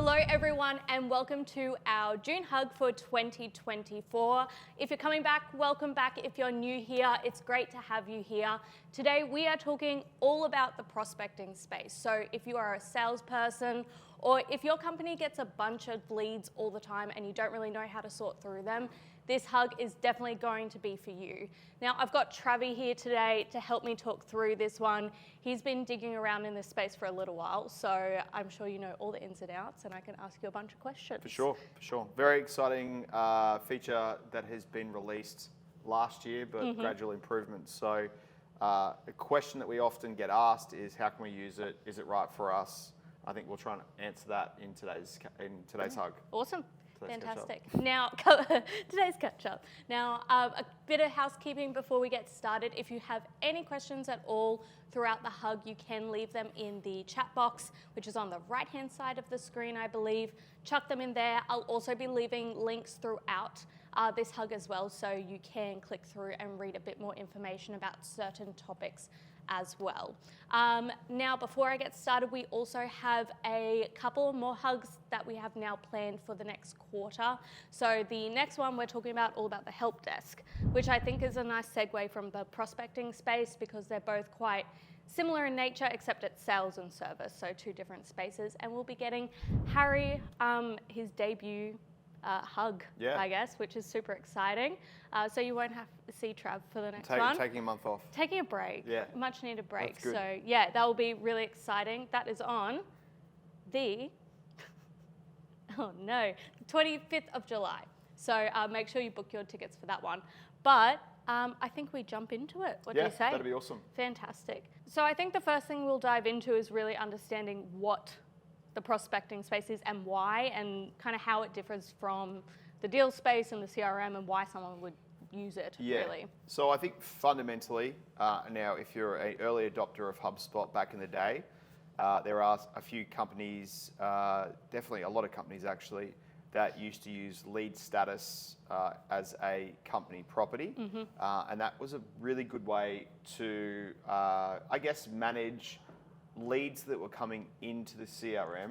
Hello everyone and welcome to our June Hug for 2024. If you're coming back, welcome back. If you're new here, it's great to have you here. Today we are talking all about the prospecting space. So if you are a salesperson or if your company gets a bunch of leads all the time and you don't really know how to sort through them, this hug is definitely going to be for you. Now, I've got Travi here today to help me talk through this one. He's been digging around in this space for a little while, so I'm sure you know all the ins and outs and I can ask you a bunch of questions. For sure. Very exciting feature that has been released last year, but gradual improvements. So a question that we often get asked is, how can we use it? Is it right for us? I think we'll try and answer that in today's hug. Awesome. Fantastic. Now, today's catch up. Now, a bit of housekeeping before we get started. If you have any questions at all throughout the hug, you can leave them in the chat box, which is on the right-hand side of the screen, I believe. Chuck them in there. I'll also be leaving links throughout this hug as well, so you can click through and read a bit more information about certain topics as well. Now, before I get started, we also have a couple more hugs that we have now planned for the next quarter. So the next one we're talking about all about the help desk, which I think is a nice segue from the prospecting space because they're both quite similar in nature, except it's sales and service, so two different spaces. And we'll be getting Harry his debut hug, I guess, which is super exciting. So you won't have to see Trav for the next one. Taking a month off. Taking a break. Yeah. Much needed break. That's good. So yeah, that will be really exciting. That is on the, oh no, 25th of July. So make sure you book your tickets for that one. But I think we jump into it. What do you say? That'd be awesome. Fantastic. So I think the first thing we'll dive into is really understanding what the prospecting space is and why, and kind of how it differs from the deal space and the CRM and why someone would use it, really. So I think fundamentally, now if you're an early adopter of HubSpot back in the day, there are a few companies, definitely a lot of companies actually, that used to use lead status as a company property. And that was a really good way to, I guess, manage leads that were coming into the CRM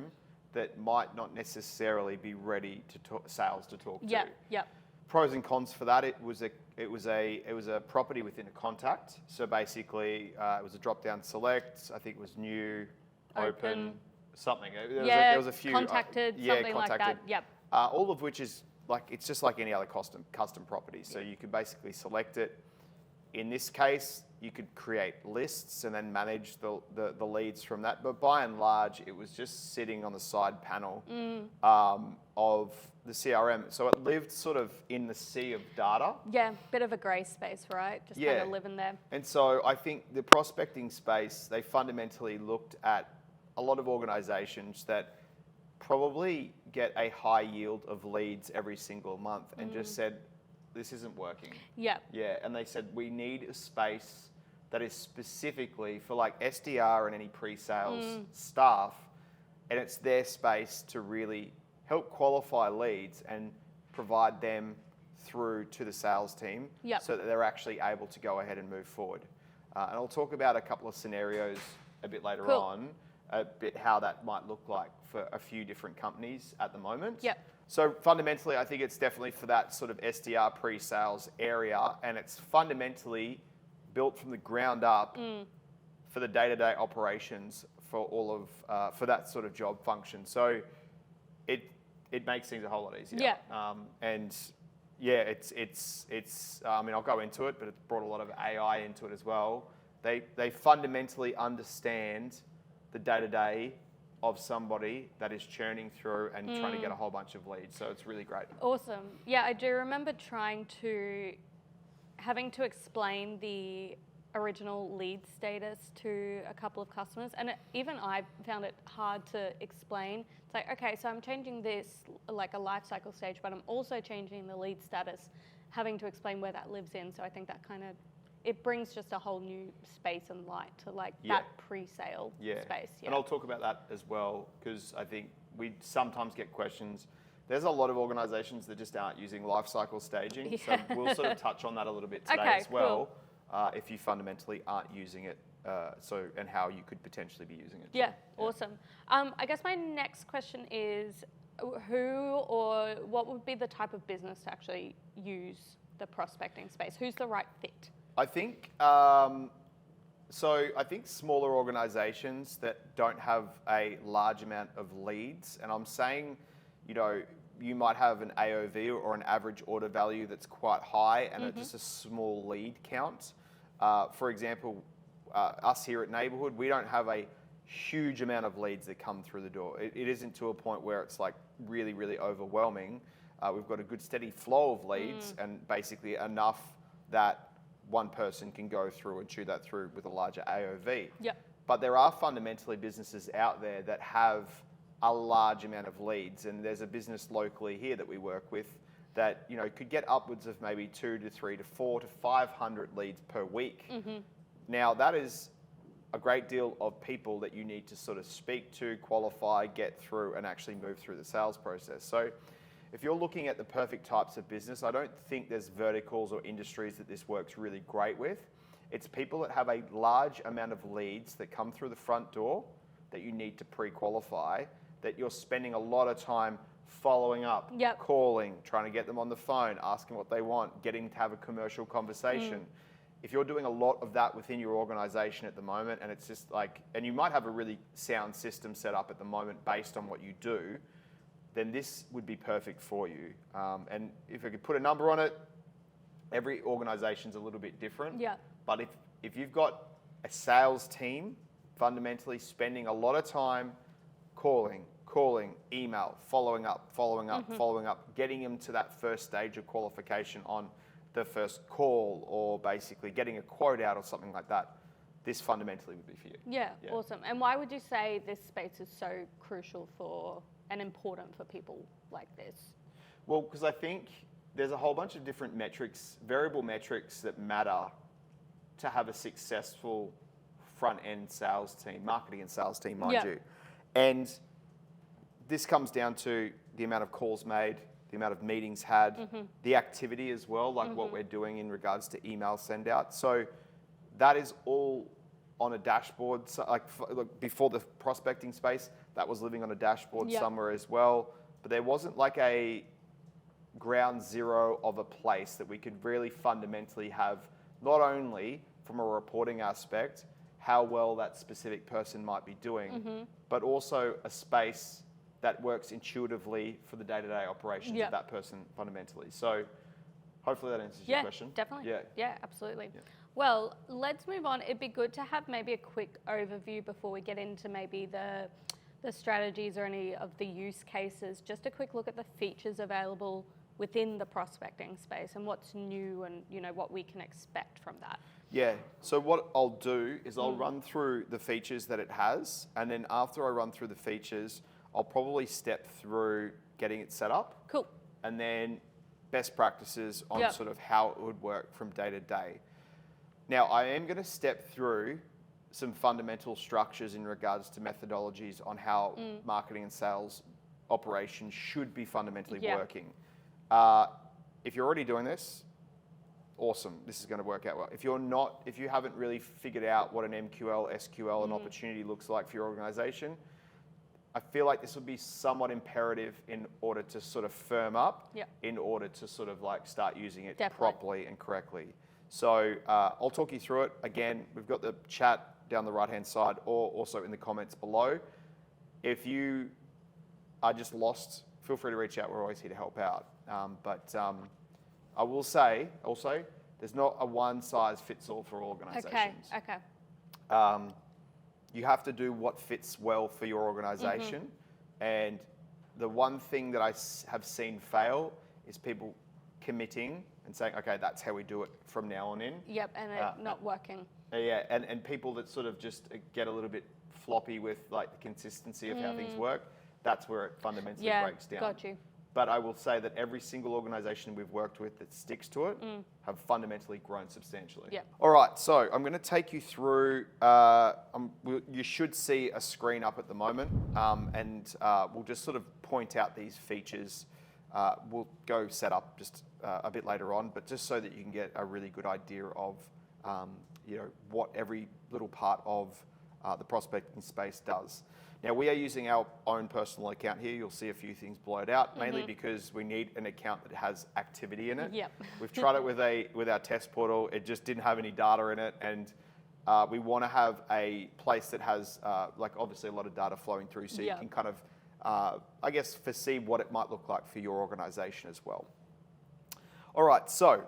that might not necessarily be ready to sales to talk to. Pros and cons for that: it was a property within a contact. So basically, it was a drop-down select. I think it was new, open, something. There was a few contacted, something like that. All of which is it's just like any other custom property. So you can basically select it. In this case, you could create lists and then manage the leads from that. But by and large, it was just sitting on the side panel of the CRM. So it lived sort of in the sea of data. Yeah, bit of a grey space, right? Just kind of living there. And so I think the prospecting space, they fundamentally looked at a lot of organizations that probably get a high yield of leads every single month and just said, this isn't working. Yeah, and they said, we need a space that is specifically for like SDR and any pre-sales staff, and it's their space to really help qualify leads and provide them through to the sales team so that they're actually able to go ahead and move forward. And I'll talk about a couple of scenarios a bit later on, a bit how that might look like for a few different companies at the moment. So fundamentally, I think it's definitely for that sort of SDR pre-sales area, and it's fundamentally built from the ground up for the day-to-day operations for all of for that sort of job function. So it makes things a whole lot easier. It's I mean, I'll go into it, but it's brought a lot of AI into it as well. They fundamentally understand the day-to-day of somebody that is churning through and trying to get a whole bunch of leads. So it's really great. Awesome. Yeah, I do remember having to explain the original lead status to a couple of customers, and even I found it hard to explain. It's like, okay, so I'm changing this like a life cycle stage, but I'm also changing the lead status, having to explain where that lives in. So I think that kind of, it brings just a whole new space and light to that pre-sale space. And I'll talk about that as well, because I think we sometimes get questions. There's a lot of organizations that just aren't using lifecycle staging. So we'll sort of touch on that a little bit today as well, if you fundamentally aren't using it and how you could potentially be using it. Yeah, awesome. I guess my next question is, who or what would be the type of business to actually use the prospecting space? Who's the right fit? I think I think smaller organizations that don't have a large amount of leads, and I'm saying, you might have an AOV or an average order value that's quite high and just a small lead count. For example, us here at Neighbourhood, we don't have a huge amount of leads that come through the door. It isn't to a point where it's like really, really overwhelming. We've got a good steady flow of leads and basically enough that one person can go through and chew that through with a larger AOV. Yep. But there are fundamentally businesses out there that have a large amount of leads, and there's a business locally here that we work with that could get upwards of maybe 2 to 3 to 4 to 500 leads per week. Now that is a great deal of people that you need to sort of speak to, qualify, get through, and actually move through the sales process. So if you're looking at the perfect types of business, I don't think there's verticals or industries that this works really great with. It's people that have a large amount of leads that come through the front door that you need to pre-qualify, that you're spending a lot of time following up, calling, trying to get them on the phone, asking what they want, getting to have a commercial conversation. If you're doing a lot of that within your organization at the moment, and it's just and you might have a really sound system set up at the moment based on what you do, then this would be perfect for you. And if I could put a number on it, every organization's a little bit different. Yeah. But if you've got a sales team fundamentally spending a lot of time calling, email, following up, getting them to that first stage of qualification on the first call, or basically getting a quote out or something like that, this fundamentally would be for you. Yeah, awesome. And why would you say this space is so crucial for and important for people like this? Well, because I think there's a whole bunch of different metrics, variable metrics that matter to have a successful front-end sales team, marketing and sales team, mind you. And this comes down to the amount of calls made, the amount of meetings had, the activity as well, like what we're doing in regards to email send out. So that is all on a dashboard. So before the prospecting space, that was living on a dashboard somewhere as well. But there wasn't like a ground zero of a place that we could really fundamentally have, not only from a reporting aspect, how well that specific person might be doing, but also a space that works intuitively for the day-to-day operations of that person fundamentally. So hopefully that answers your question. Definitely. Yeah, absolutely. Yeah. Well, let's move on. It'd be good to have maybe a quick overview before we get into maybe the strategies or any of the use cases. Just a quick look at the features available within the prospecting space and what's new and what we can expect from that. Yeah, so what I'll do is I'll run through the features that it has, and then after I run through the features, I'll probably step through getting it set up. Cool. And then best practices on sort of how it would work from day to day. Now, I am going to step through some fundamental structures in regards to methodologies on how marketing and sales operations should be fundamentally working. If you're already doing this, awesome, this is going to work out well. If you're not, if you haven't really figured out what an MQL, SQL, an opportunity looks like for your organization, I feel like this would be somewhat imperative in order to sort of firm up, in order to sort of start using it properly and correctly. So I'll talk you through it. Again, we've got the chat down the right-hand side or also in the comments below. If you are just lost, feel free to reach out. We're always here to help out. But I will say also, there's not a one-size-fits-all for organizations. Okay. You have to do what fits well for your organization. And the one thing that I have seen fail is people committing and saying, okay, that's how we do it from now on in. Yep, and it not working. Yeah, and people that sort of just get a little bit floppy with the consistency of how things work, that's where it fundamentally breaks down. Got you. But I will say that every single organization we've worked with that sticks to it have fundamentally grown substantially. Yep. All right, so I'm going to take you through, you should see a screen up at the moment, and we'll just sort of point out these features. We'll go set up just a bit later on, but just so that you can get a really good idea of what every little part of the prospecting space does. Now, we are using our own personal account here. You'll see a few things blurred out, mainly because we need an account that has activity in it. Yep. We've tried it with our test portal. It just didn't have any data in it, and we want to have a place that has, obviously a lot of data flowing through, so you can kind of, foresee what it might look like for your organization as well. All right, so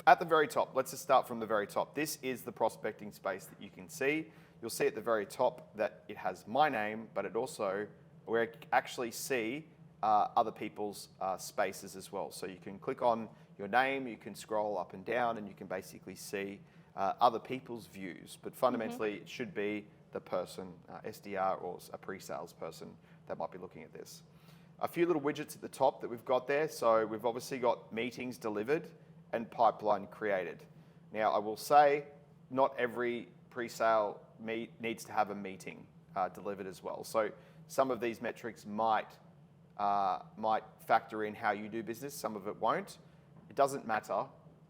at the very top, let's just start from the very top. This is the prospecting space that you can see. You'll see at the very top that it has my name, but it also, we actually see other people's spaces as well. So you can click on your name, you can scroll up and down, and you can basically see other people's views. But fundamentally, it should be the person, SDR or a pre-sales person that might be looking at this. A few little widgets at the top that we've got there. So we've obviously got meetings delivered and pipeline created. Now, I will say not every pre-sale needs to have a meeting delivered as well. So some of these metrics might factor in how you do business, some of it won't. It doesn't matter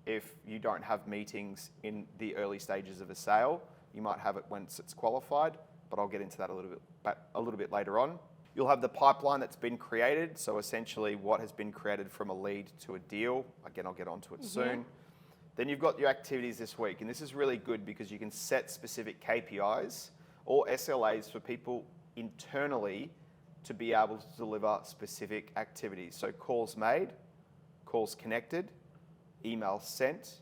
if you don't have meetings in the early stages of a sale. You might have it once it's qualified, but I'll get into that a little bit later on. You'll have the pipeline that's been created, so essentially what has been created from a lead to a deal. Again, I'll get onto it soon. Then you've got your activities this week, and this is really good because you can set specific KPIs or SLAs for people internally to be able to deliver specific activities. So calls made, calls connected, emails sent,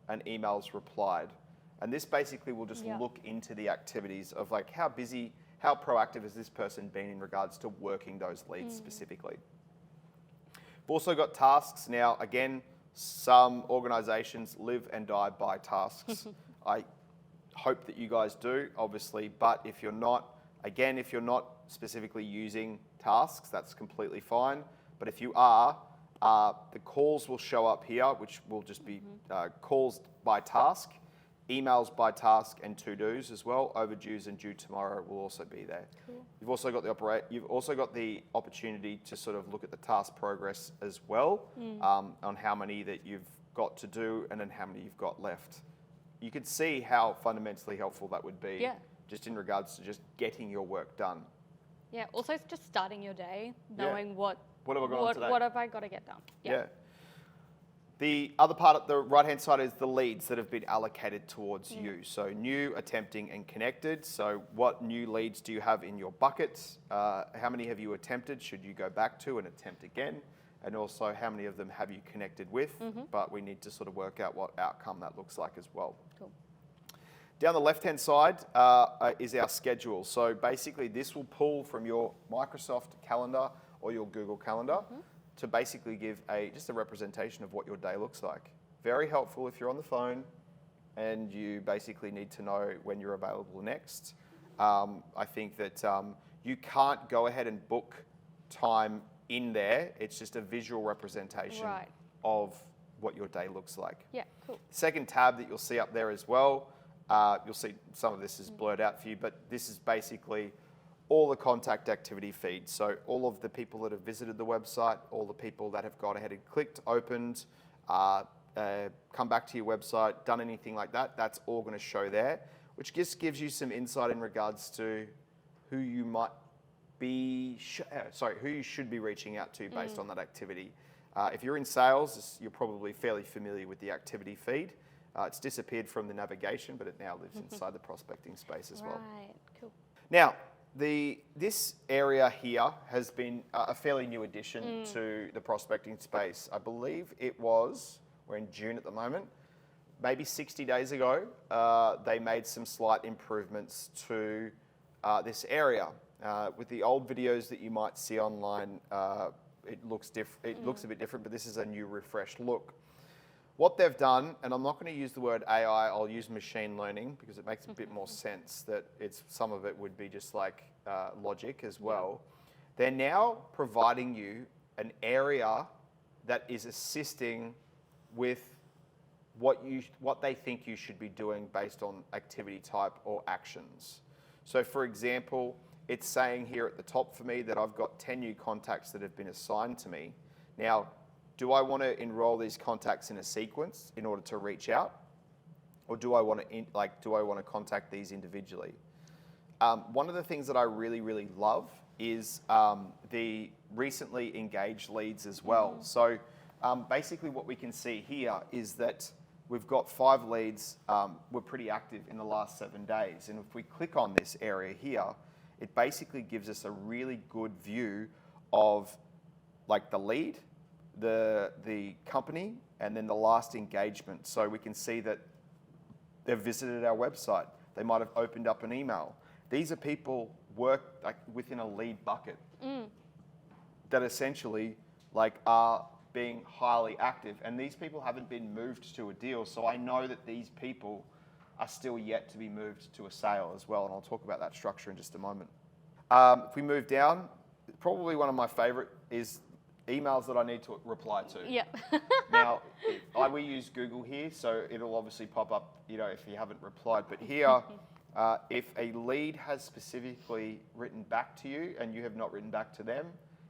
and emails replied. And this basically will just look into the activities of like how busy, how proactive has this person been in regards to working those leads specifically. We've also got tasks. Now, again, some organizations live and die by tasks. I hope that you guys do, obviously, but if you're not, again, if you're not specifically using tasks, that's completely fine. But if you are, the calls will show up here, which will just be calls by task, emails by task, and to-dos as well. Overdues and due tomorrow will also be there. Cool. You've also got the opportunity to sort of look at the task progress as well, on how many that you've got to do and then how many you've got left. You could see how fundamentally helpful that would be, just in regards to just getting your work done. Yeah. Also, just starting your day, knowing what have I got on today? What have I got to get done? Yeah. The other part of the right-hand side is the leads that have been allocated towards you. So new, attempting, and connected. So what new leads do you have in your bucket? How many have you attempted? Should you go back to and attempt again? And also, how many of them have you connected with? But we need to sort of work out what outcome that looks like as well. Cool. Down the left-hand side is our schedule. So basically, this will pull from your Microsoft calendar or your Google Calendar to basically give just a representation of what your day looks like. Very helpful if you're on the phone and you basically need to know when you're available next. I think that you can't go ahead and book time in there. It's just a visual representation of what your day looks like. Yeah, cool. Second tab that you'll see up there as well, you'll see some of this is blurred out for you, but this is basically all the contact activity feeds. So all of the people that have visited the website, all the people that have gone ahead and clicked, opened, come back to your website, done anything like that, that's all going to show there, which just gives you some insight in regards to who you might be, who you should be reaching out to based on that activity. If you're in sales, you're probably fairly familiar with the activity feed. It's disappeared from the navigation, but it now lives inside the prospecting space as well. Right, cool. Now, this area here has been a fairly new addition to the prospecting space. I believe we're in June at the moment, maybe 60 days ago, they made some slight improvements to this area. With the old videos that you might see online, it looks a bit different, but this is a new refreshed look. What they've done, and I'm not going to use the word AI, I'll use machine learning because it makes a bit more sense that some of it would be just like logic as well. They're now providing you an area that is assisting with what they think you should be doing based on activity type or actions. So for example, it's saying here at the top for me that I've got 10 new contacts that have been assigned to me. Now, do I want to enroll these contacts in a sequence in order to reach out? or do I want to contact these individually? One of the things that I really, really love is the recently engaged leads as well. So basically what we can see here is that we've got 5 leads, were pretty active in the last 7 days. And if we click on this area here, it basically gives us a really good view of like the lead, the company, and then the last engagement. So we can see that they've visited our website. They might have opened up an email. These are people work like within a lead bucket that essentially like are being highly active, and these people haven't been moved to a deal. So I know that these people are still yet to be moved to a sale as well, and I'll talk about that structure in just a moment. If we move down, probably one of my favorite is emails that I need to reply to. Yep. Now, we use Google here, so it'll obviously pop up, if you haven't replied. But here, if a lead has specifically written back to you and you have not written back to them,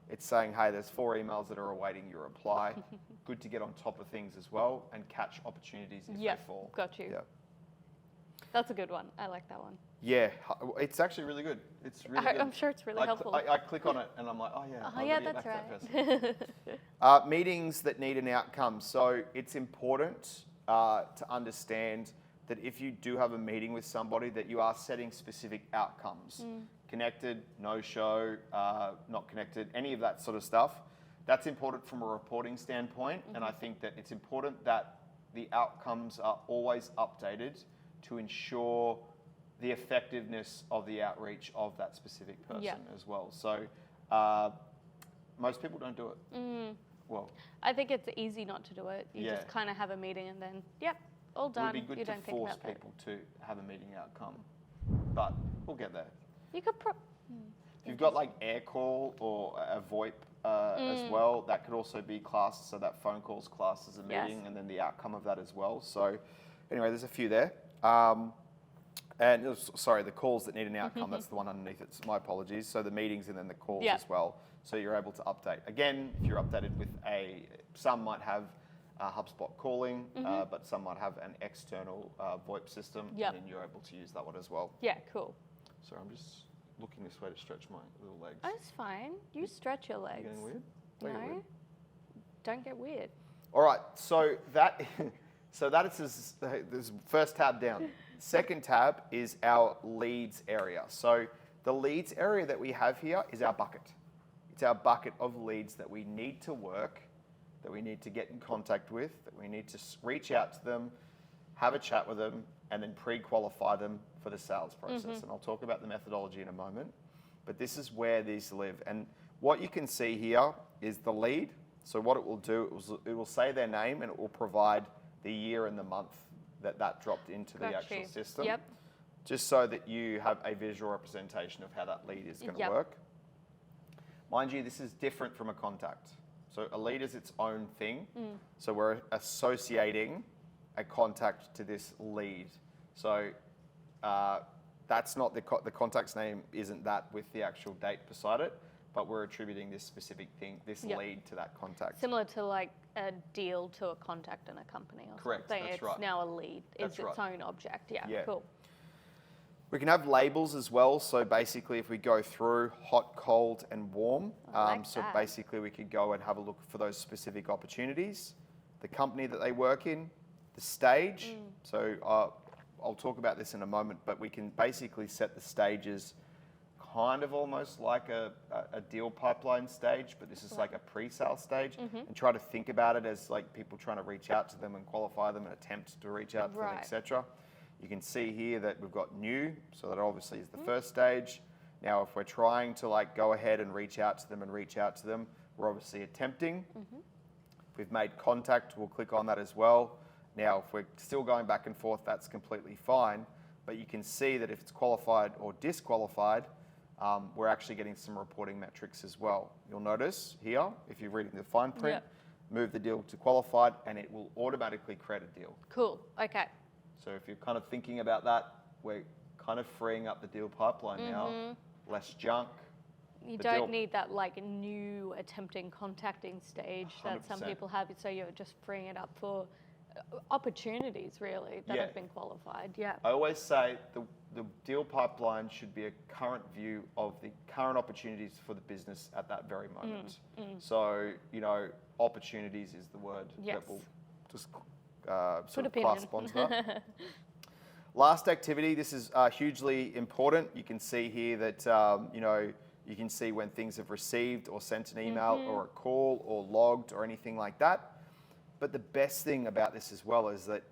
it's saying, hey, there's 4 emails that are awaiting your reply. Good to get on top of things as well and catch opportunities if they fall. Got you. Yeah. That's a good one. I like that one. Yeah, it's actually really good. It's really good. I'm sure it's really helpful. I click on it and I'm like, oh yeah, Oh yeah, that's right. Meetings that need an outcome. So it's important to understand that if you do have a meeting with somebody, that you are setting specific outcomes. Connected, no show, not connected, any of that sort of stuff. That's important from a reporting standpoint. And I think that it's important that the outcomes are always updated to ensure the effectiveness of the outreach of that specific person as well. So most people don't do it. Well, I think it's easy not to do it. You just kind of have a meeting and then, all done. It would be good to force people to have a meeting outcome, but we'll get there. You could if you've got like air call or a VoIP as well, that could also be classed, so that phone call's classed as a meeting and then the outcome of that as well. So anyway, there's a few there. And the calls that need an outcome, that's the one underneath it. My apologies. So the meetings and then the calls as well. So you're able to update. Again, if you're updated with some might have HubSpot calling, but some might have an external VoIP system, and then you're able to use that one as well. Yeah, cool. So I'm just looking this way to stretch my little legs. Oh, it's fine. You stretch your legs. You getting weird? No, don't get weird. All right, so that is this first tab down. Second tab is our leads area. So the leads area that we have here is our bucket. It's our bucket of leads that we need to work, that we need to get in contact with, that we need to reach out to them, have a chat with them, and then pre-qualify them for the sales process. And I'll talk about the methodology in a moment. But this is where these live. And what you can see here is the lead. So what it will do, it will say their name and it will provide the year and the month that dropped into the actual system. Yep. Just so that you have a visual representation of how that lead is going to work. Mind you, this is different from a contact. So a lead is its own thing. So we're associating a contact to this lead. So that's not the contact's name isn't that with the actual date beside it, but we're attributing this specific thing, this lead to that contact. Similar to like a deal to a contact in a company or Correct, something. that's It's right. now a lead. It's its own object. Yeah, cool. We can have labels as well. So basically if we go through hot, cold, and warm, so basically we could go and have a look for those specific opportunities, the company that they work in, the stage. So I'll talk about this in a moment, but we can basically set the stages kind of almost like a deal pipeline stage, but this is like a pre-sale stage, and try to think about it as like people trying to reach out to them and qualify them and attempt to reach out to them, etc. You can see here that we've got new, so that obviously is the first stage. Now, if we're trying to like go ahead and reach out to them, we're obviously attempting. If we've made contact, we'll click on that as well. Now, if we're still going back and forth, that's completely fine. But you can see that if it's qualified or disqualified, we're actually getting some reporting metrics as well. You'll notice here, if you're reading the fine print, move the deal to qualified and it will automatically create a deal. Cool, okay. So if you're kind of thinking about that, we're kind of freeing up the deal pipeline now, less junk. You don't need that like new attempting contacting stage that some people have, so you're just freeing it up for opportunities really that Yeah. have been qualified. Yeah. I always say the deal pipeline should be a current view of the current opportunities for the business at that very moment. So, opportunities is the word Yes. that will just Put sort a of pin clasp in. onto that. Last activity, this is hugely important. You can see here that, you can see when things have received or sent an email or a call or logged or anything like that. But the best thing about this as well is that,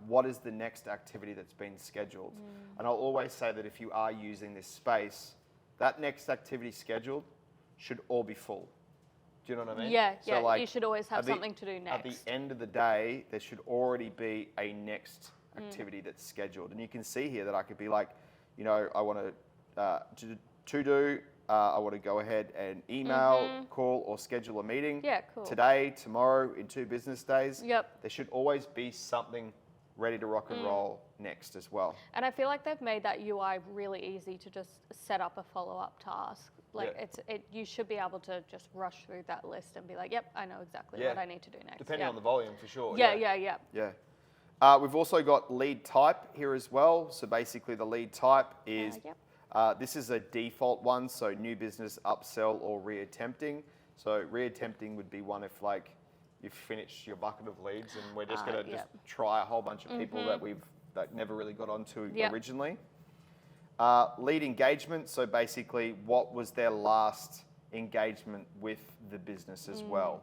what is the next activity that's been scheduled? And I'll always say that if you are using this space, that next activity scheduled should all be full. Do you know what I mean? Yeah, So, like, you should always have at the- something to do next. At the end of the day, there should already be a next activity that's scheduled. And you can see here that I could be like, I want to do, I want to go ahead and email, call, or schedule a meeting. Yeah, cool. Today, tomorrow, in 2 business days. Yep. There should always be something ready to rock and roll next as well. And I feel like they've made that UI really easy to just set up a follow-up task. You should be able to just rush through that list and be like, yep, I know exactly what I need to do next. Depending on the volume, for sure. Yeah. We've also got lead type here as well. So basically the lead type is, this is a default one. So new business, upsell, or reattempting. So reattempting would be one if you've finished your bucket of leads and we're just going to just try a whole bunch of people that never really got onto originally. Lead engagement. So basically what was their last engagement with the business as well.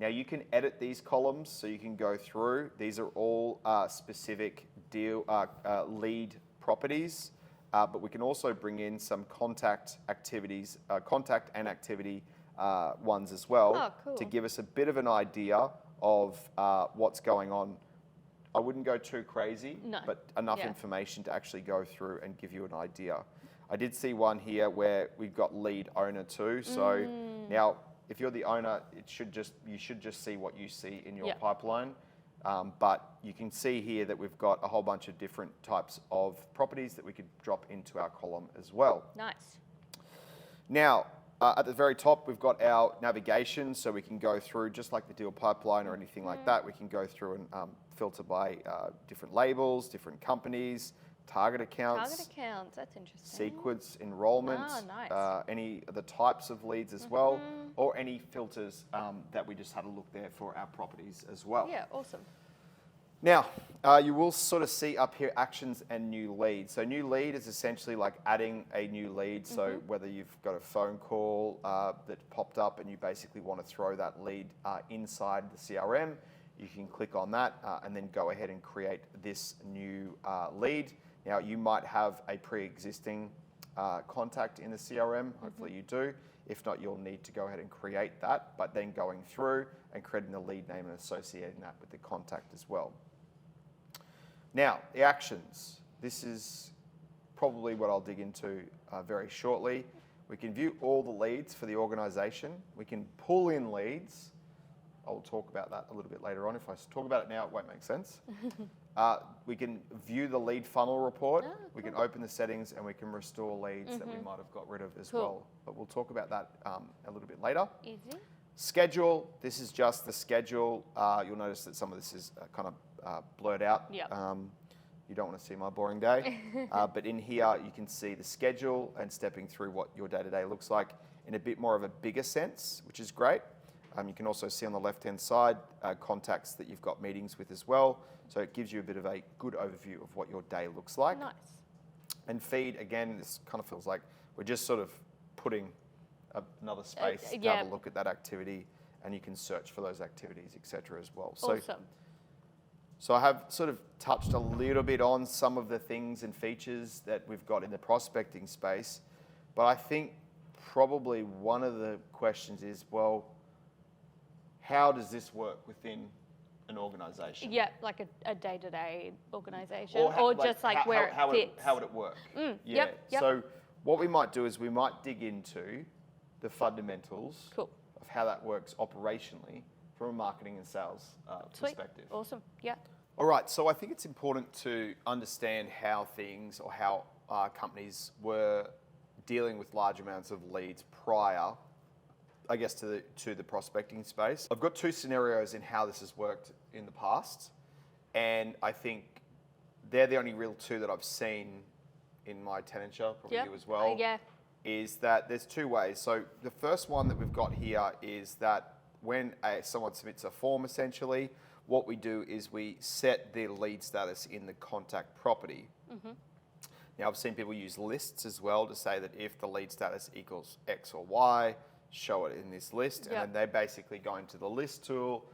Now you can edit these columns, so you can go through. These are all specific lead properties, but we can also bring in some contact and activity ones as well to give us a bit of an idea of what's going on. I wouldn't go too crazy, but enough information to actually go through and give you an idea. I did see one here where we've got lead owner too. So now, if you're the owner, you should just see what you see in your pipeline. But you can see here that we've got a whole bunch of different types of properties that we could drop into our column as well. Nice. Now, at the very top, we've got our navigation, so we can go through, just like the deal pipeline or anything like that, we can go through and filter by different labels, different companies, target accounts. Target accounts, that's interesting. Sequence, enrollment, nice. any of the types of leads as well, or any filters that we just had a look there for our properties as well. Yeah, awesome. Now, you will sort of see up here actions and new leads. So new lead is essentially like adding a new lead. So whether you've got a phone call that popped up and you basically want to throw that lead inside the CRM, you can click on that and then go ahead and create this new lead. Now, you might have a pre-existing contact in the CRM. Hopefully you do. If not, you'll need to go ahead and create that, but then going through and creating the lead name and associating that with the contact as well. Now, the actions. This is probably what I'll dig into very shortly. We can view all the leads for the organization. We can pull in leads. I'll talk about that a little bit later on. If I talk about it now, it won't make sense. We can view the lead funnel report. We can open the settings and we can restore leads that we might have got rid of as well. But we'll talk about that a little bit later. Easy. Schedule. This is just the schedule. You'll notice that some of this is kind of blurred out. Yep. You don't want to see my boring day. But in here, you can see the schedule and stepping through what your day-to-day looks like in a bit more of a bigger sense, which is great. You can also see on the left-hand side contacts that you've got meetings with as well. So it gives you a bit of a good overview of what your day looks like. Nice. And feed, again, this kind of feels like we're just sort of putting another space to have a look at that activity, and you can search for those activities, etc. as well. Awesome. So I have sort of touched a little bit on some of the things and features that we've got in the prospecting space, but I think probably one of the questions is, well, how does this work within an organisation? Yeah, like a day-to-day organisation, or just like where it fits. How would it work? Yep. So what we might do is we might dig into the fundamentals of how that works operationally from a marketing and sales perspective. Awesome. Yeah. All right. So I think it's important to understand how things or how companies were dealing with large amounts of leads prior, I guess, to the prospecting space. I've got two scenarios in how this has worked in the past. And I think they're the only real two that I've seen in my tenure, probably you as well. Yeah. Is that there's two ways. So the first one that we've got here is that when someone submits a form, essentially, what we do is we set their lead status in the contact property. Now, I've seen people use lists as well to say that if the lead status equals X or Y, show it in this list. And then they basically go into the list tool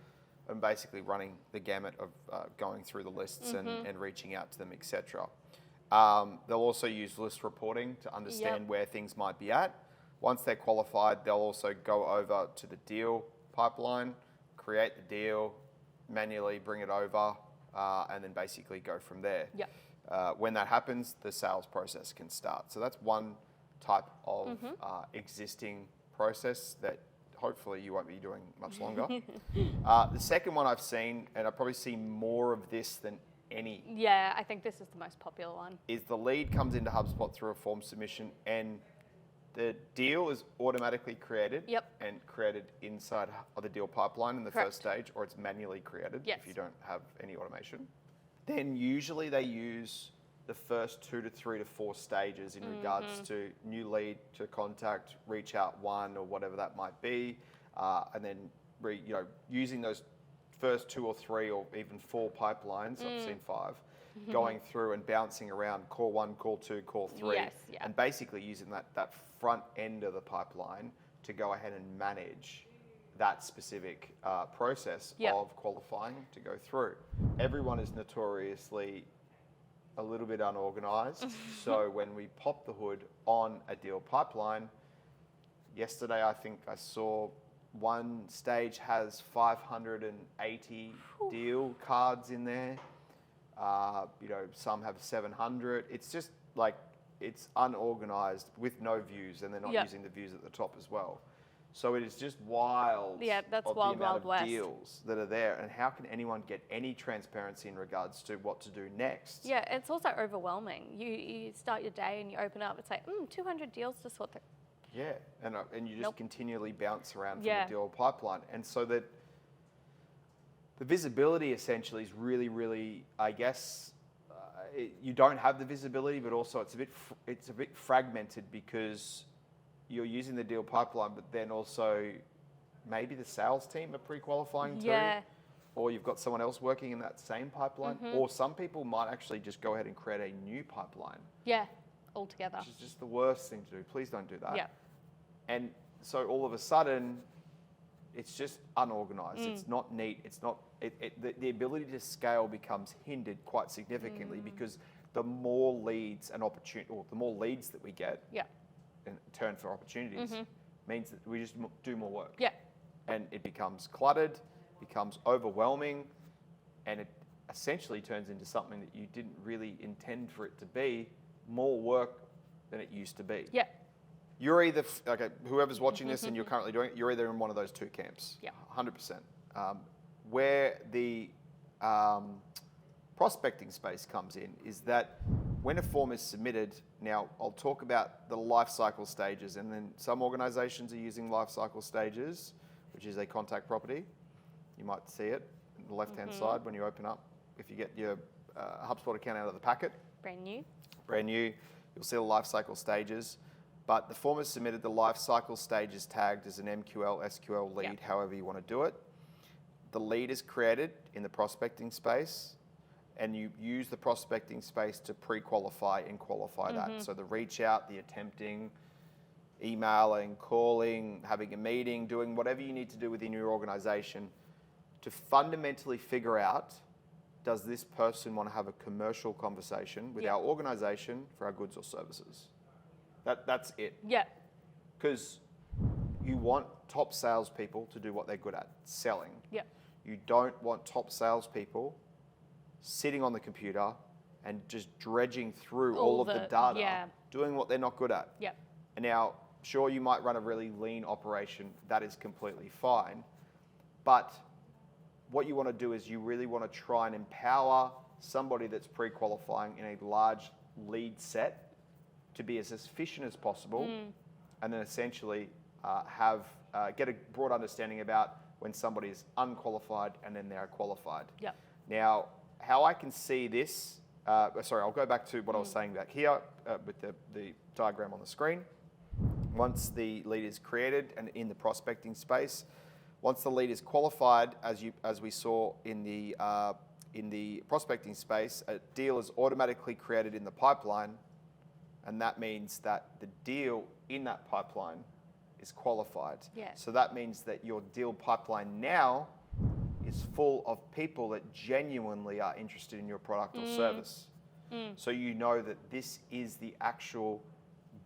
and basically running the gamut of going through the lists and reaching out to them, etc. They'll also use list reporting to understand where things might be at. Once they're qualified, they'll also go over to the deal pipeline, create the deal, manually bring it over, and then basically go from there. When that happens, the sales process can start. So that's one type of existing process that hopefully you won't be doing much longer. The second one I've seen, and I probably see more of this than any. Yeah, I think this is the most popular one. Is the lead comes into HubSpot through a form submission, and the deal is automatically created and created inside of the deal pipeline in the first stage, or it's manually created if you don't have any automation. Then usually they use the first 2 to 3 to 4 stages in regards to new lead to contact, reach out one, or whatever that might be, and then using those first 2 or 3 or even 4 pipelines. I've seen 5 going through and bouncing around call 1, call 2, call 3, and basically using that front end of the pipeline to go ahead and manage that specific process of qualifying to go through. Everyone is notoriously a little bit unorganized. So when we pop the hood on a deal pipeline, yesterday I think I saw one stage has 580 deal cards in there. Some have 700. It's just like, it's unorganized with no views, and they're not using the views at the top as well. So it is just wild. Yeah, that's of wild, the amount wild of west. deals that are there, and how can anyone get any transparency in regards to what to do next? Yeah, it's also overwhelming. You start your day and you open up, it's like 200 deals to sort through. Yeah, and you just continually bounce around from the deal pipeline, and so that the visibility essentially is really, really, I guess, you don't have the visibility, but also it's a bit fragmented because you're using the deal pipeline, but then also maybe the sales team are pre-qualifying too, or you've got someone else working in that same pipeline, or some people might actually just go ahead and create a new pipeline. Yeah, altogether. Which is just the worst thing to do. Please don't do that. Yeah. And so all of a sudden, it's just unorganized. It's not neat. It's not. The ability to scale becomes hindered quite significantly because the more leads and opportunity, or the more leads that we get, in turn for opportunities, means that we just do more work. Yeah. And it becomes cluttered, becomes overwhelming, and it essentially turns into something that you didn't really intend for it to be, more work than it used to be. Yeah. You're either, whoever's watching this and you're currently doing it, you're either in one of those two camps. Yeah. 100%. Where the prospecting space comes in is that when a form is submitted, now I'll talk about the lifecycle stages, and then some organizations are using lifecycle stages, which is a contact property. You might see it on the left-hand side when you open up. If you get your HubSpot account out of the packet. Brand new, you'll see the lifecycle stages. But the form is submitted, the lifecycle stage is tagged as an MQL, SQL lead, however you want to do it. The lead is created in the prospecting space, and you use the prospecting space to pre-qualify and qualify that. So the reach out, the attempting, emailing, calling, having a meeting, doing whatever you need to do within your organization to fundamentally figure out, does this person want to have a commercial conversation with our organization for our goods or services? That's it. Yeah. Because you want top salespeople to do what they're good at, selling. Yeah. You don't want top salespeople sitting on the computer and just dredging through all of the data, doing what they're not good at. Yeah. And now, sure, you might run a really lean operation. That is completely fine. But what you want to do is you really want to try and empower somebody that's pre-qualifying in a large lead set to be as efficient as possible, and then essentially get a broad understanding about when somebody is unqualified and then they're qualified. Yep. Now, how I can see this, sorry, I'll go back to what I was saying back here with the diagram on the screen. Once the lead is created and in the prospecting space, once the lead is qualified, as we saw in the prospecting space, a deal is automatically created in the pipeline, and that means that the deal in that pipeline is qualified. Yeah. So that means that your deal pipeline now is full of people that genuinely are interested in your product or service. So you know that this is the actual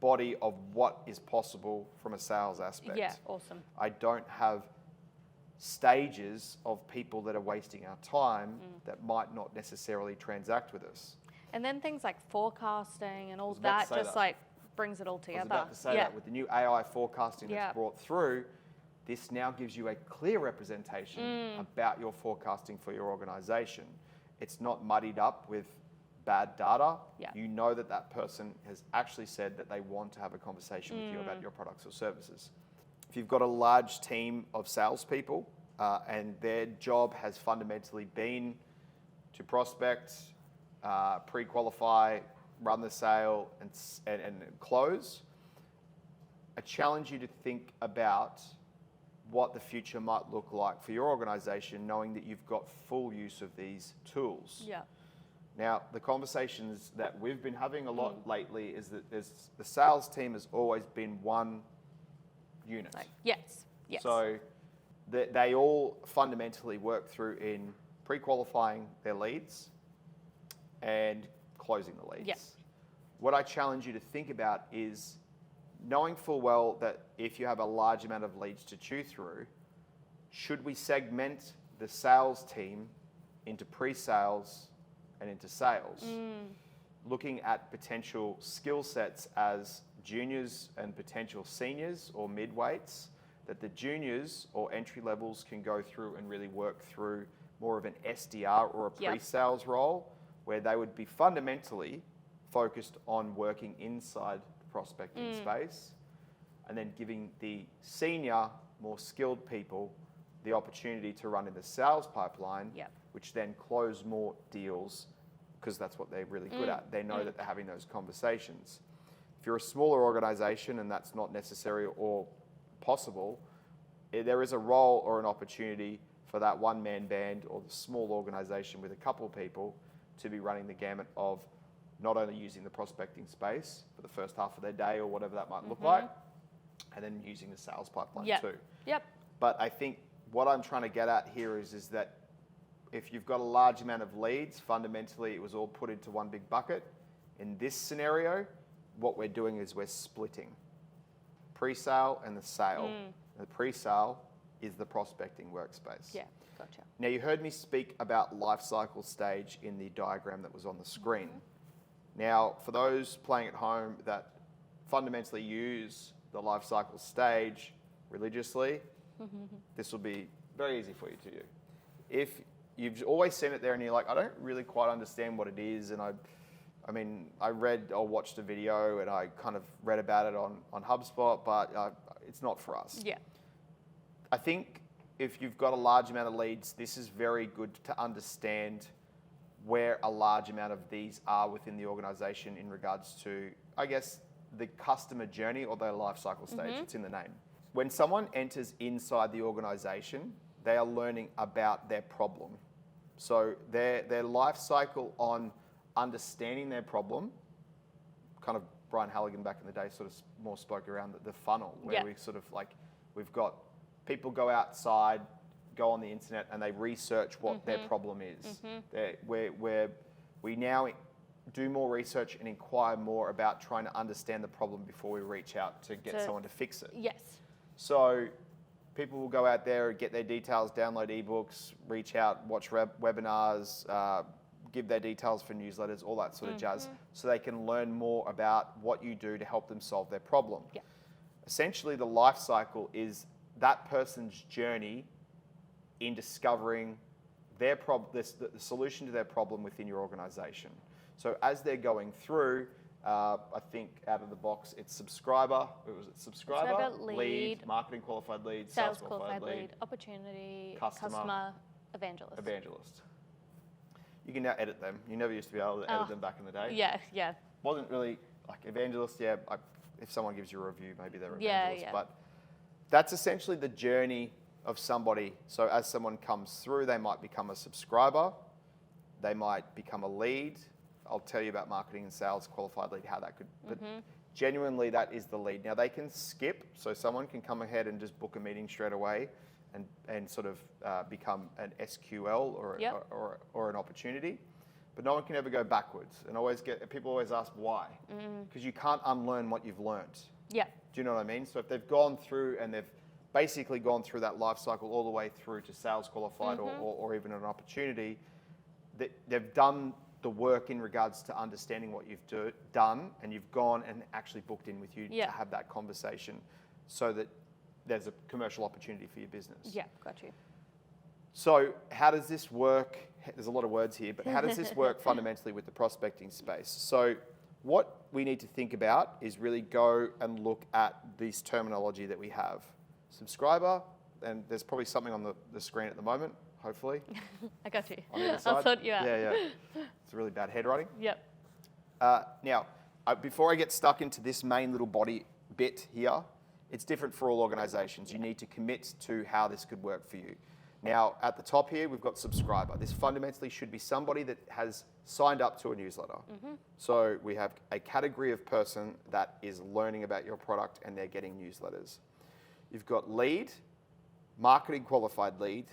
body of what is possible from a sales aspect. Yeah, awesome. I don't have stages of people that are wasting our time that might not necessarily transact with us. And then things like forecasting and all that just like brings it all together. I was about to say that with the new AI forecasting that's brought through, this now gives you a clear representation about your forecasting for your organization. It's not muddied up with bad data. Yeah. You know that that person has actually said that they want to have a conversation with you about your products or services. If you've got a large team of salespeople and their job has fundamentally been to prospect, pre-qualify, run the sale, and close, I challenge you to think about what the future might look like for your organization, knowing that you've got full use of these tools. Yeah. Now, the conversations that we've been having a lot lately is that the sales team has always been one unit. Yes. So they all fundamentally work through in pre-qualifying their leads and closing the leads. Yeah. What I challenge you to think about is knowing full well that if you have a large amount of leads to chew through, should we segment the sales team into pre-sales and into sales? Looking at potential skill sets as juniors and potential seniors or mid-weights, that the juniors or entry levels can go through and really work through more of an SDR or a pre-sales role, where they would be fundamentally focused on working inside the prospecting space, and then giving the senior, more skilled people the opportunity to run in the sales pipeline, which then close more deals, because that's what they're really good at. They know that they're having those conversations. If you're a smaller organization and that's not necessary or possible, there is a role or an opportunity for that one-man band or the small organization with a couple of people to be running the gamut of not only using the prospecting space for the first half of their day or whatever that might look like, and then using the sales pipeline too. But I think what I'm trying to get at here is that if you've got a large amount of leads, fundamentally it was all put into one big bucket. In this scenario, what we're doing is we're splitting pre-sale and the sale. The pre-sale is the prospecting workspace. Yeah, gotcha. Now, you heard me speak about lifecycle stage in the diagram that was on the screen. Now, for those playing at home that fundamentally use the lifecycle stage religiously, this will be very easy for you to do. If you've always seen it there and you're like, I don't really quite understand what it is, and I mean, I read or watched a video and I kind of read about it on HubSpot, but it's not for us. Yeah. I think if you've got a large amount of leads, this is very good to understand where a large amount of these are within the organization in regards to, I guess, the customer journey or their life cycle stage. It's in the name. When someone enters inside the organization, they are learning about their problem. So their life cycle on understanding their problem, kind of Brian Halligan back in the day sort of more spoke around the funnel, where we sort of like, we've got people go outside, go on the internet, and they research what their problem is. We now do more research and inquire more about trying to understand the problem before we reach out to get someone to fix it. Yes. So people will go out there, get their details, download ebooks, reach out, watch webinars, give their details for newsletters, all that sort of jazz, so they can learn more about what you do to help them solve their problem. Yeah. Essentially, the life cycle is that person's journey in discovering their the solution to their problem within your organization. So as they're going through, I think out of the box, it's subscriber, lead, marketing qualified lead, sales qualified lead, opportunity, customer evangelist. You can now edit them. You never used to be able to edit them back in the day. Yeah. Wasn't really like evangelist. Yeah, if someone gives you a review, maybe they're evangelist. Yeah. But that's essentially the journey of somebody. So as someone comes through, they might become a subscriber. They might become a lead. I'll tell you about marketing and sales qualified lead, how that could, but genuinely that is the lead. Now they can skip, so someone can come ahead and just book a meeting straight away and sort of become an SQL or an opportunity, but no one can ever go backwards. And people always ask why, because you can't unlearn what you've learned. Yeah. Do you know what I mean? So if they've gone through and they've basically gone through that life cycle all the way through to sales qualified or even an opportunity, they've done the work in regards to understanding what you've done, and you've gone and actually booked in with you to have that conversation so that there's a commercial opportunity for your business. Yeah, got you. So how does this work? There's a lot of words here, but how does this work fundamentally with the prospecting space? So what we need to think about is really go and look at this terminology that we have. Subscriber, and there's probably something on the screen at the moment, hopefully. I got you. On either side. I'll sort you out. Yeah. It's a really bad handwriting. Yep. Now, before I get stuck into this main little body bit here, it's different for all organizations. You need to commit to how this could work for you. Now, at the top here, we've got subscriber. This fundamentally should be somebody that has signed up to a newsletter. So we have a category of person that is learning about your product and they're getting newsletters. You've got lead, marketing qualified lead,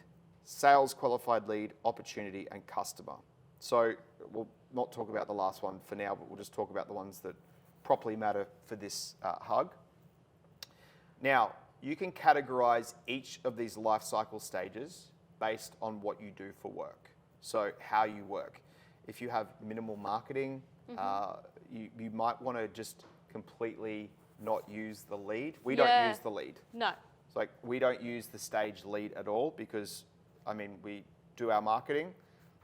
sales qualified lead, opportunity, and customer. So we'll not talk about the last one for now, but we'll just talk about the ones that properly matter for this hug. Now, you can categorize each of these life cycle stages based on what you do for work. So how you work. If you have minimal marketing, you might want to just completely not use the lead. We don't use the lead. No. It's like we don't use the stage lead at all because, we do our marketing.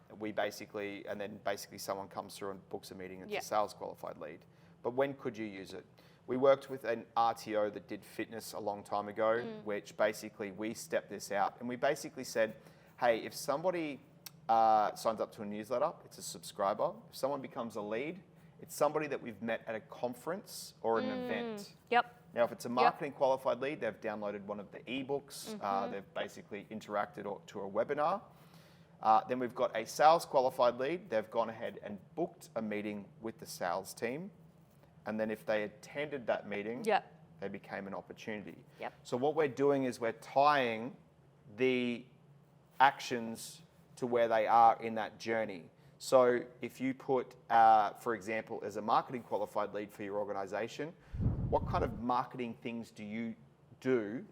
And then basically someone comes through and books a meeting. It's a sales qualified lead. But when could you use it? We worked with an RTO that did fitness a long time ago, which basically we stepped this out. And we basically said, hey, if somebody signs up to a newsletter, it's a subscriber. If someone becomes a lead, it's somebody that we've met at a conference or an event. Yep. Now, if it's a marketing qualified lead, they've downloaded one of the ebooks. They've basically interacted to a webinar. Then we've got a sales qualified lead. They've gone ahead and booked a meeting with the sales team. And then if they attended that meeting, they became an opportunity. Yep. So what we're doing is we're tying the actions to where they are in that journey. So if you put, for example, as a marketing qualified lead for your organization, what kind of marketing things do you do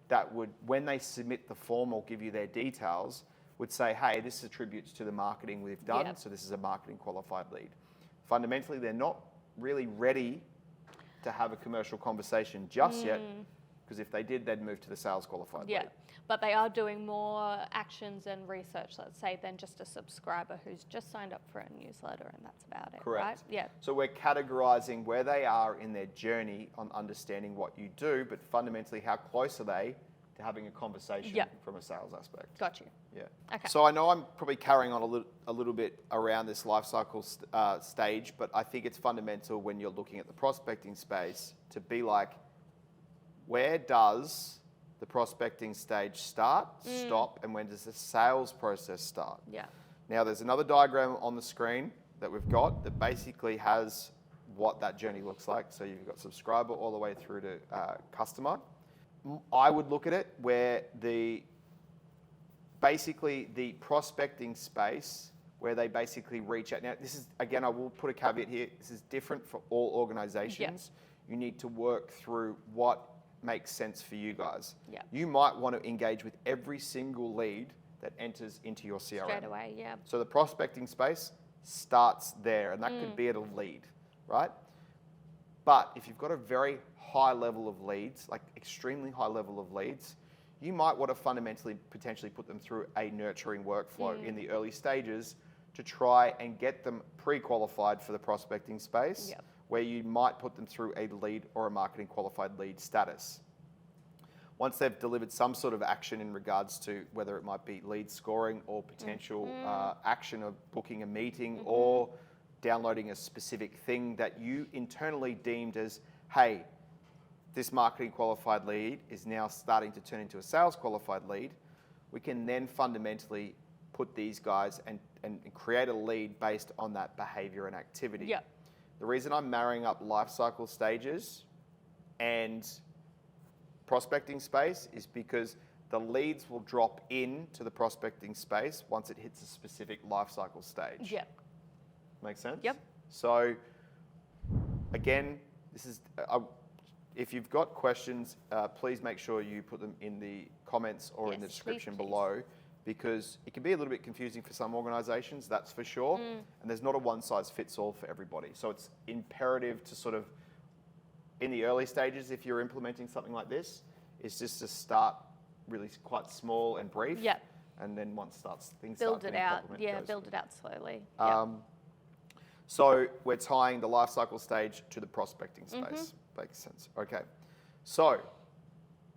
that would, when they submit the form or give you their details, would say, hey, this attributes to the marketing we've done, so this is a marketing qualified lead. Fundamentally, they're not really ready to have a commercial conversation just yet, because if they did, they'd move to the sales qualified lead. But they are doing more actions and research, let's say, than just a subscriber who's just signed up for a newsletter and that's about it, Correct. right? Yeah. So we're categorizing where they are in their journey on understanding what you do, but fundamentally, how close are they to having a conversation from a sales aspect? Got you. Yeah. Okay. So I know I'm probably carrying on a little bit around this life cycle stage, but I think it's fundamental when you're looking at the prospecting space to be like, where does the prospecting stage start, stop, and when does the sales process start? Yeah. Now, there's another diagram on the screen that we've got that basically has what that journey looks like. So you've got subscriber all the way through to customer. I would look at it where basically the prospecting space where they basically reach out. Now, this is, again, I will put a caveat here. This is different for all organizations. You need to work through what makes sense for you guys. You might want to engage with every single lead that enters into your CRM. Straight away, So the prospecting space starts there, and that could be at a lead, right? But if you've got a very high level of leads, like extremely high level of leads, you might want to fundamentally potentially put them through a nurturing workflow in the early stages to try and get them pre-qualified for the prospecting space, where you might put them through a lead or a marketing qualified lead status. once they've delivered some sort of action in regards to whether it might be lead scoring or potential action of booking a meeting or downloading a specific thing that you internally deemed as, hey, this marketing qualified lead is now starting to turn into a sales qualified lead, we can then fundamentally put these guys and create a lead based on that behavior and activity. Yep. The reason I'm marrying up lifecycle stages and prospecting space is because the leads will drop into the prospecting space once it hits a specific lifecycle stage. Yep. Make sense? Yep. So again, this is, if you've got questions, please make sure you put them in the comments or in the description below, because it can be a little bit confusing for some organizations, that's for sure. And there's not a one size fits all for everybody. So it's imperative to sort of, in the early stages, if you're implementing something like this, is just to start really quite small and brief. Yep. And then once things build start it out. complement, Yeah, goes build from it out slowly. So we're tying the life cycle stage to the prospecting space. Makes sense. Okay. So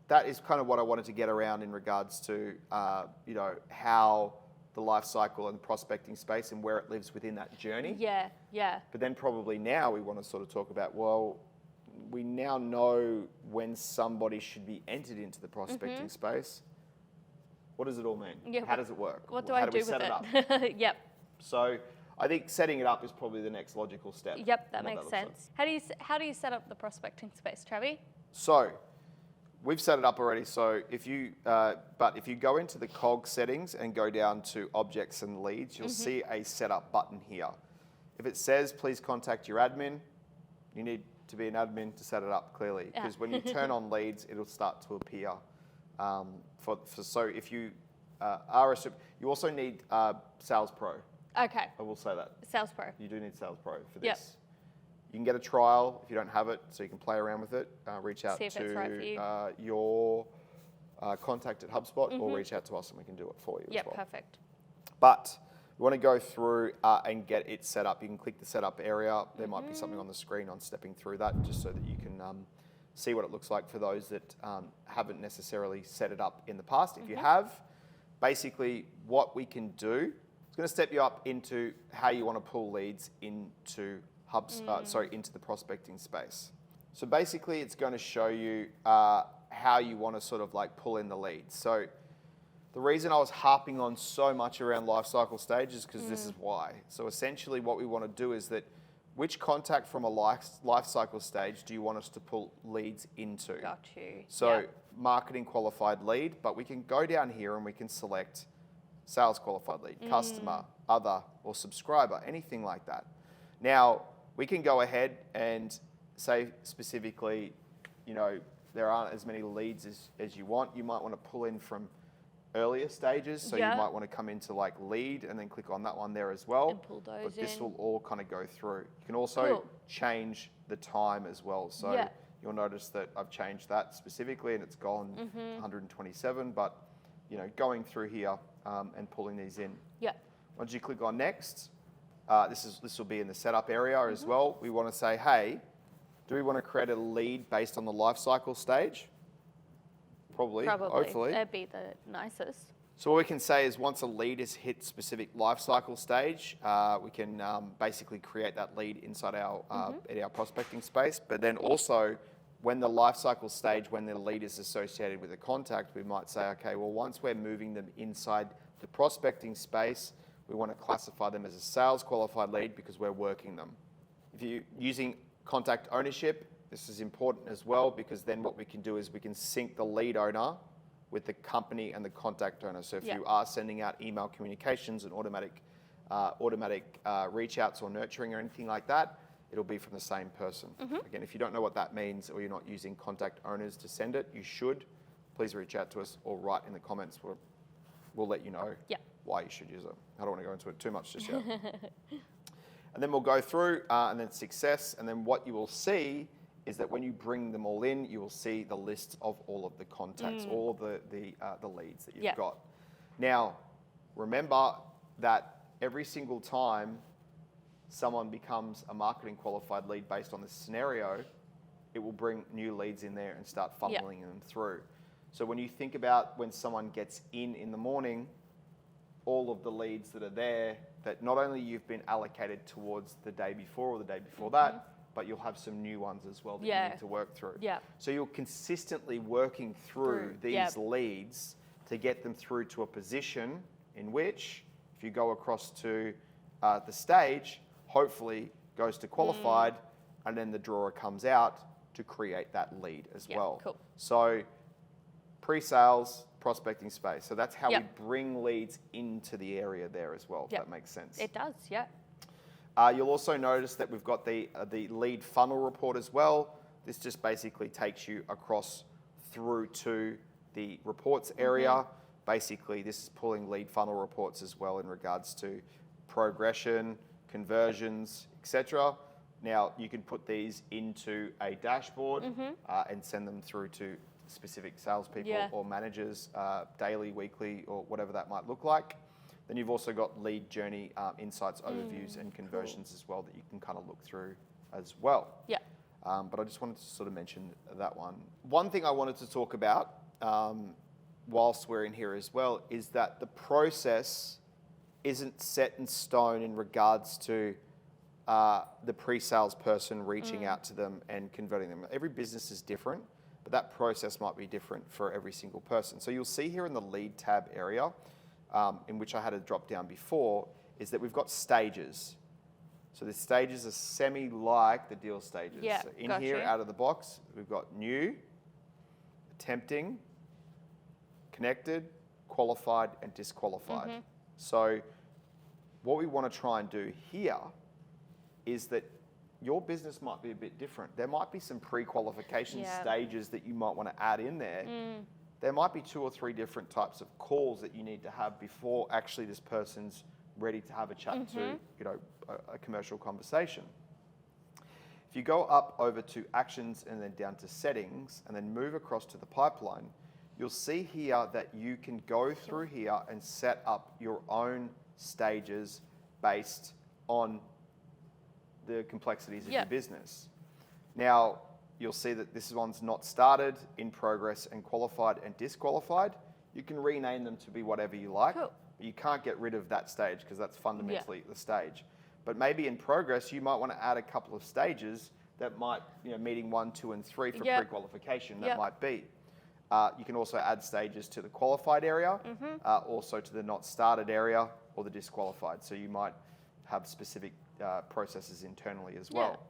that is kind of what I wanted to get around in regards to, how the life cycle and prospecting space and where it lives within that journey. Yeah, yeah. But then probably now we want to sort of talk about, well, we now know when somebody should be entered into the prospecting space. What does it all mean? Yeah, How does it work? What do How I do do we with set it up? it? Yep. So I think setting it up is probably the next logical step. Yep, that in what makes looks like. sense. How do you set up the prospecting space, Travi? So we've set it up already. So if you go into the cog settings and go down to objects and leads, you'll see a setup button here. If it says, please contact your admin, you need to be an admin to set it up clearly. Because when you turn on leads, it'll start to appear. So if you you also need Sales Pro. Okay. I will say that. Sales Pro. You do need Sales Pro for this. Yep. You can get a trial if you don't have it, so you can play around with it. Reach out See if it's right for you. to your contact at HubSpot or reach out to us and we can do it for you as well. Perfect. But we want to go through and get it set up. You can click the setup area. There might be something on the screen on stepping through that just so that you can see what it looks like for those that haven't necessarily set it up in the past. If you have, basically what we can do, it's going to step you up into how you want to pull leads into into the prospecting space. So basically it's going to show you how you want to sort of like pull in the leads. So the reason I was harping on so much around life cycle stage is because this is why. So essentially what we want to do is that which contact from a life cycle stage do you want us to pull leads into? Got you. So marketing qualified lead, but we can go down here and we can select sales qualified lead, customer, other, or subscriber, anything like that. Now, we can go ahead and say specifically, there aren't as many leads as you want. You might want to pull in from earlier stages. So you might want to come into like lead and then click on that one there as well. And pull those but this in. will all kind of go through. You can also change the time as well. So you'll notice that I've changed that specifically and it's gone 127, but going through here and pulling these in. Once you click on next, this will be in the setup area as well. We want to say, hey, do we want to create a lead based on the life cycle stage? Probably. Hopefully. That'd be the nicest. So what we can say is once a lead has hit specific life cycle stage, we can basically create that lead inside our prospecting space. But then also when the life cycle stage, when the lead is associated with a contact, we might say, okay, well, once we're moving them inside the prospecting space, we want to classify them as a sales qualified lead because we're working them. If you're using contact ownership, this is important as well because then what we can do is we can sync the lead owner with the company and the contact owner. So if you are sending out email communications and automatic reach outs or nurturing or anything like that, it'll be from the same person. Again, if you don't know what that means or you're not using contact owners to send it, you should. Please reach out to us or write in the comments. We'll let you know why you should use it. I don't want to go into it too much just yet. And then we'll go through and then success. And then what you will see is that when you bring them all in, you will see the list of all of the contacts, all of the leads that you've got. Now, remember that every single time someone becomes a marketing qualified lead based on this scenario, it will bring new leads in there and start funneling them through. So when you think about when someone gets in the morning, all of the leads that are there, that not only you've been allocated towards the day before or the day before that, but you'll have some new ones as well that you need to work through. Yeah. So you're consistently working through these leads to get them through to a position in which, if you go across to the stage, hopefully goes to qualified, and then the drawer comes out to create that lead as well. Cool. So pre-sales, prospecting space. So that's how we bring leads into the area there as well, if that makes sense. It does, yeah. You'll also notice that we've got the lead funnel report as well. This just basically takes you across through to the reports area. Basically, this is pulling lead funnel reports as well in regards to progression, conversions, etc. Now, you can put these into a dashboard and send them through to specific salespeople or managers daily, weekly, or whatever that might look like. Then you've also got lead journey insights, overviews, and conversions as well that you can kind of look through as well. Yeah. But I just wanted to sort of mention that one. One thing I wanted to talk about whilst we're in here as well is that the process isn't set in stone in regards to the pre-sales person reaching out to them and converting them. Every business is different, but that process might be different for every single person. So you'll see here in the lead tab area, in which I had a drop down before, is that we've got stages. So the stages are semi-like the deal stages. Yeah, so in here, out of the box, we've got new, attempting, connected, qualified, and disqualified. So what we want to try and do here is that your business might be a bit different. There might be some pre-qualification stages that you might want to add in there. There might be 2 or 3 different types of calls that you need to have before actually this person's ready to have a chat to, a commercial conversation. If you go up over to actions and then down to settings and then move across to the pipeline, you'll see here that you can go through here and set up your own stages based on the complexities of your business. Now, you'll see that this one's not started, in progress, and qualified and disqualified. You can rename them to be whatever you like, but you can't get rid of that stage because that's fundamentally the stage. But maybe in progress, you might want to add a couple of stages that might, meeting 1, 2, and 3 for pre-qualification, that might be. You can also add stages to the qualified area, also to the not started area or the disqualified. So you might have specific processes internally as well.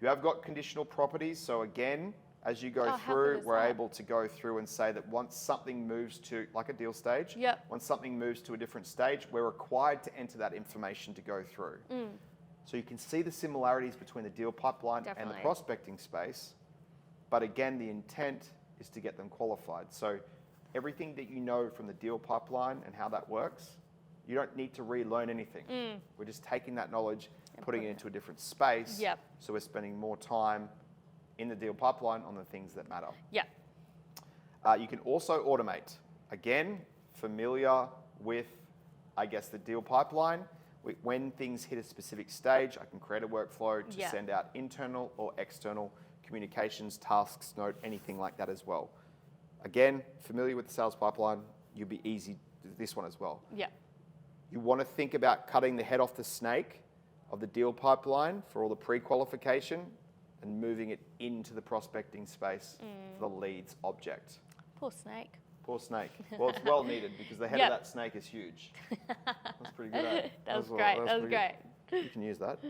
You have got conditional properties. So again, as you go through, we're able to go through and say that once something moves to, like a deal stage, once something moves to a different stage, we're required to enter that information to go through. So you can see the similarities between the deal pipeline and the prospecting space. But again, the intent is to get them qualified. So everything that you know from the deal pipeline and how that works, you don't need to relearn anything. We're just taking that knowledge and putting it into a different space. So we're spending more time in the deal pipeline on the things that matter. You can also automate. Again, familiar with, I guess, the deal pipeline. When things hit a specific stage, I can create a workflow to send out internal or external communications, tasks, note, anything like that as well. Again, familiar with the sales pipeline, you'll be easy with this one as well. You want to think about cutting the head off the snake of the deal pipeline for all the pre-qualification and moving it into the prospecting space for the leads object. Poor snake. Poor snake. Well, it's well needed because the head of that snake is huge. That's pretty good, eh? That was great. That was great. You can use that.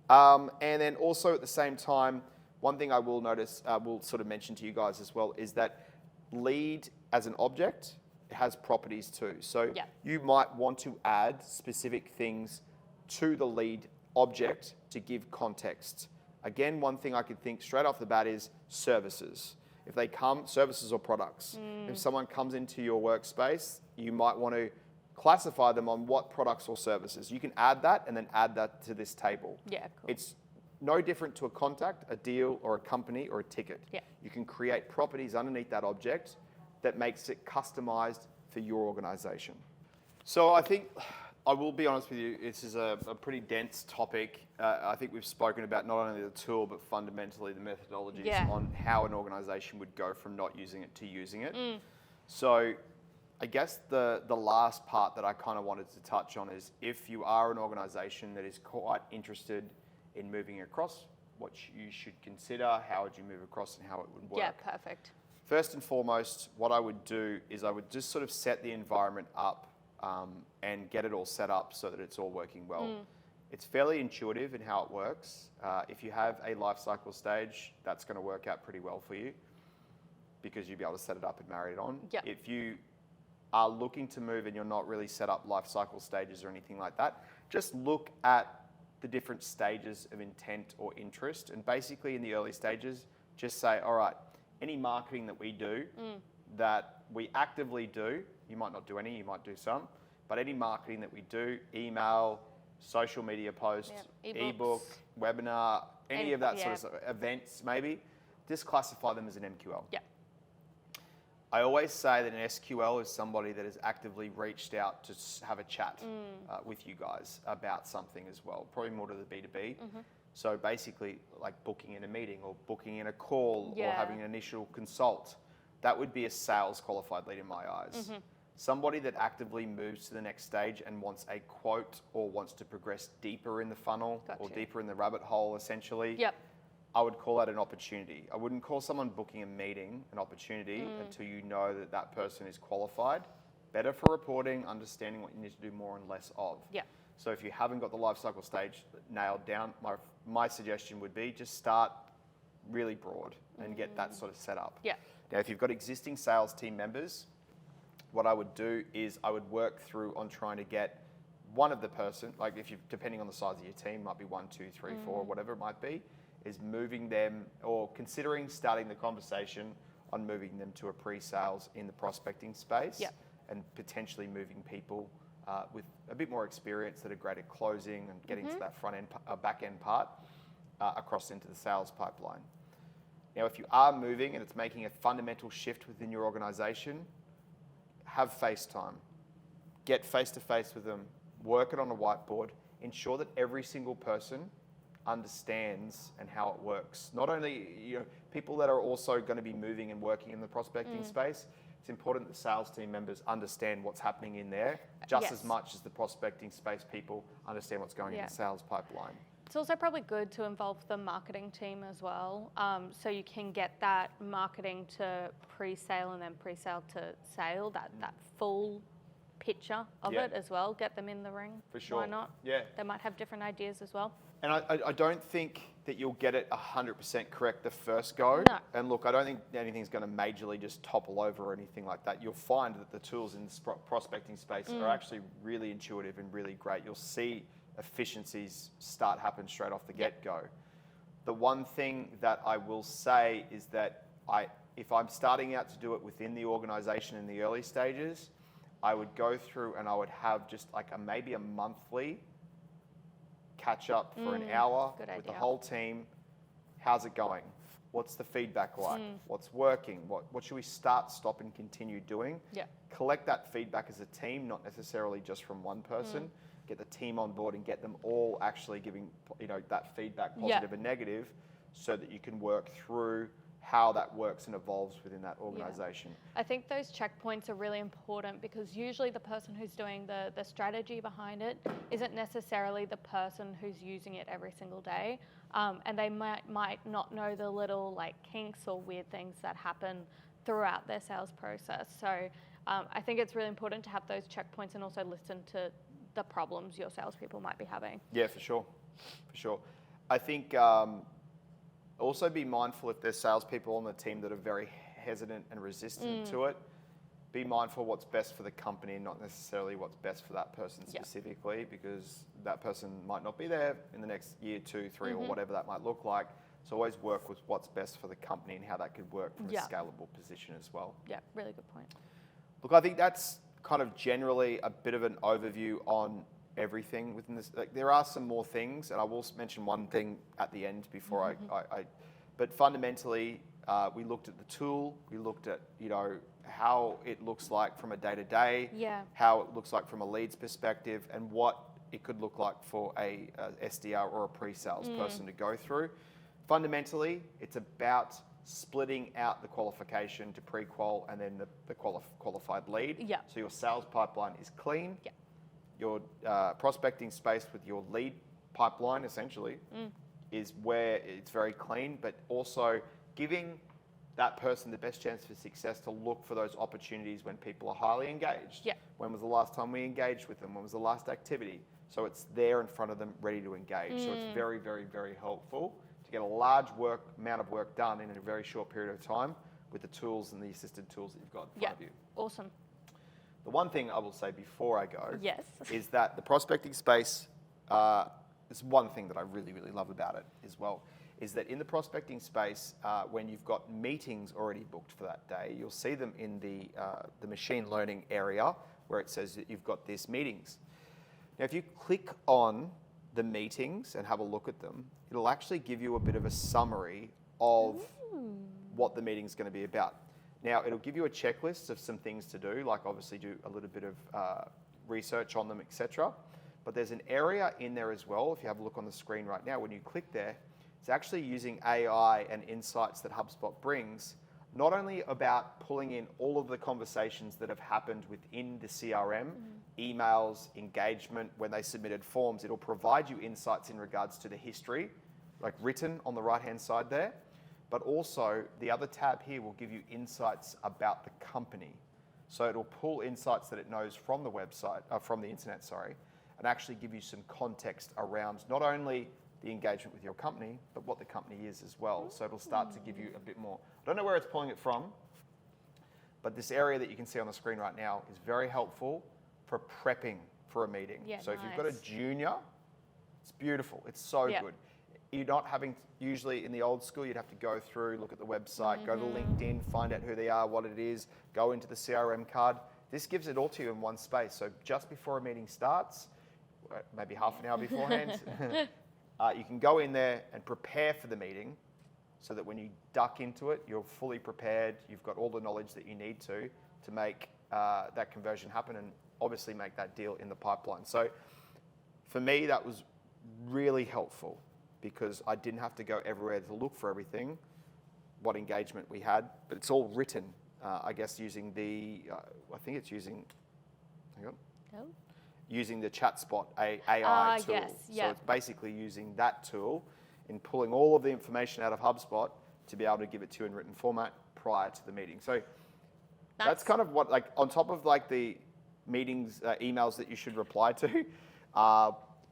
And then also at the same time, one thing I will notice, will sort of mention to you guys as well, is that lead as an object has properties too. So you might want to add specific things to the lead object to give context. Again, one thing I could think straight off the bat is services. If they come, services or products. If someone comes into your workspace, you might want to classify them on what products or services. You can add that and then add that to this table. Cool. It's no different to a contact, a deal, or a company, or a ticket. You can create properties underneath that object that makes it customized for your organization. So I think, I will be honest with you, this is a pretty dense topic. I think we've spoken about not only the tool, but fundamentally the methodologies on how an organization would go from not using it to using it. So I guess the last part that I kind of wanted to touch on is if you are an organization that is quite interested in moving across, what you should consider, how would you move across and how it would work. Yeah, perfect. First and foremost, what I would do is I would just sort of set the environment up and get it all set up so that it's all working well. It's fairly intuitive in how it works. If you have a life cycle stage, that's going to work out pretty well for you because you'll be able to set it up and marry it on. Yep. If you are looking to move and you're not really set up life cycle stages or anything like that, just look at the different stages of intent or interest. And basically in the early stages, just say, all right, any marketing that we do, that we actively do, you might not do any, you might do some, but any marketing that we do, email, social media posts, ebook, webinar, any of that sort of events maybe, just classify them as an MQL. Yeah. I always say that an SQL is somebody that has actively reached out to have a chat with you guys about something as well, probably more to the B2B. So basically like booking in a meeting or booking in a call or having an initial consult, that would be a sales qualified lead in my eyes. Somebody that actively moves to the next stage and wants a quote or wants to progress deeper in the funnel or deeper in the rabbit hole essentially. I would call that an opportunity. I wouldn't call someone booking a meeting an opportunity until you know that that person is qualified, better for reporting, understanding what you need to do more and less of. So if you haven't got the life cycle stage nailed down, my suggestion would be just start really broad and get that sort of set up. Now, if you've got existing sales team members, what I would do is I would work through on trying to get one of the person, like if you, depending on the size of your team, might be 1, 2, 3, 4, whatever it might be, is moving them or considering starting the conversation on moving them to a pre-sales in the prospecting space and potentially moving people with a bit more experience that are great at closing and getting to that front end, back end part across into the sales pipeline. Now, if you are moving and it's making a fundamental shift within your organization, have face time. Get face-to-face with them, work it on a whiteboard, ensure that every single person understands and how it works. Not only people that are also going to be moving and working in the prospecting space, it's important that sales team members understand what's happening in there just as much as the prospecting space people understand what's going in the sales pipeline. It's also probably good to involve the marketing team as well, so you can get that marketing to pre-sale and then pre-sale to sale, that full picture of it as well. Get them in the ring. For sure. Why not? Yeah. They might have different ideas as well. And I don't think that you'll get it 100% correct the first go. No. And look, I don't think anything's going to majorly just topple over or anything like that. You'll find that the tools in the prospecting space are actually really intuitive and really great. You'll see efficiencies start happen straight off the get-go. The one thing that I will say is that if I'm starting out to do it within the organization in the early stages, I would go through and I would have just like maybe a monthly catch up for an hour with the whole team. How's it going? What's the feedback like? What's working? What should we start, stop, and continue doing? Collect that feedback as a team, not necessarily just from one person. Get the team on board and get them all actually giving that feedback, positive and negative, so that you can work through how that works and evolves within that organization. I think those checkpoints are really important because usually the person who's doing the strategy behind it isn't necessarily the person who's using it every single day. And they might not know the little like kinks or weird things that happen throughout their sales process. So I think it's really important to have those checkpoints and also listen to the problems your salespeople might be having. Yeah, for sure. For sure. I think also be mindful if there's salespeople on the team that are very hesitant and resistant to it. Be mindful what's best for the company, not necessarily what's best for that person specifically, because that person might not be there in the next year, 2, 3, or whatever that might look like. So always work with what's best for the company and how that could work from a scalable position as well. Yeah, really good point. Look, I think that's kind of generally a bit of an overview on everything within this. Like, there are some more things, and I will mention one thing at the end before but fundamentally, we looked at the tool, we looked at, how it looks like from a day-to-day, how it looks like from a leads perspective, and what it could look like for a SDR or a pre-sales person to go through. Fundamentally, it's about splitting out the qualification to pre-qual and then the qualified lead. Yeah. So your sales pipeline is clean. Yeah. Your prospecting space with your lead pipeline essentially is where it's very clean, but also giving that person the best chance for success to look for those opportunities when people are highly engaged. Yeah. When was the last time we engaged with them? When was the last activity? So it's there in front of them, ready to engage. So it's very, very, very helpful to get a large amount of work done in a very short period of time with the tools and the assisted tools that you've got in front of you. Awesome. The one thing I will say before I go Yes. is that the prospecting space, is one thing that I really, really love about it as well, is that in the prospecting space, when you've got meetings already booked for that day, you'll see them in the machine learning area where it says that you've got these meetings. Now, if you click on the meetings and have a look at them, it'll actually give you a bit of a summary of what the meeting's going to be about. Now, it'll give you a checklist of some things to do, like obviously do a little bit of research on them, etc. But there's an area in there as well, if you have a look on the screen right now, when you click there, it's actually using AI and insights that HubSpot brings, not only about pulling in all of the conversations that have happened within the CRM, emails, engagement, when they submitted forms, it'll provide you insights in regards to the history, like written on the right-hand side there. But also the other tab here will give you insights about the company. So it'll pull insights that it knows from the website, from the internet, sorry, and actually give you some context around not only the engagement with your company, but what the company is as well. So it'll start to give you a bit more. I don't know where it's pulling it from, but this area that you can see on the screen right now is very helpful for prepping for a meeting. Yeah, so if you've got a junior, it's beautiful. It's so good. You're not having, usually in the old school, you'd have to go through, look at the website, go to LinkedIn, find out who they are, what it is, go into the CRM card. This gives it all to you in one space. So just before a meeting starts, maybe half an hour beforehand, you can go in there and prepare for the meeting so that when you duck into it, you're fully prepared. You've got all the knowledge that you need to make that conversion happen and obviously make that deal in the pipeline. So for me, that was really helpful because I didn't have to go everywhere to look for everything, what engagement we had, but it's all written, I guess, using I think it's using, hang on. Oh. Using the ChatSpot AI tool. Yes, So it's basically using that tool in pulling all of the information out of HubSpot to be able to give it to you in written format prior to the meeting. So that's kind of what, like, on top of like the meetings, emails that you should reply to,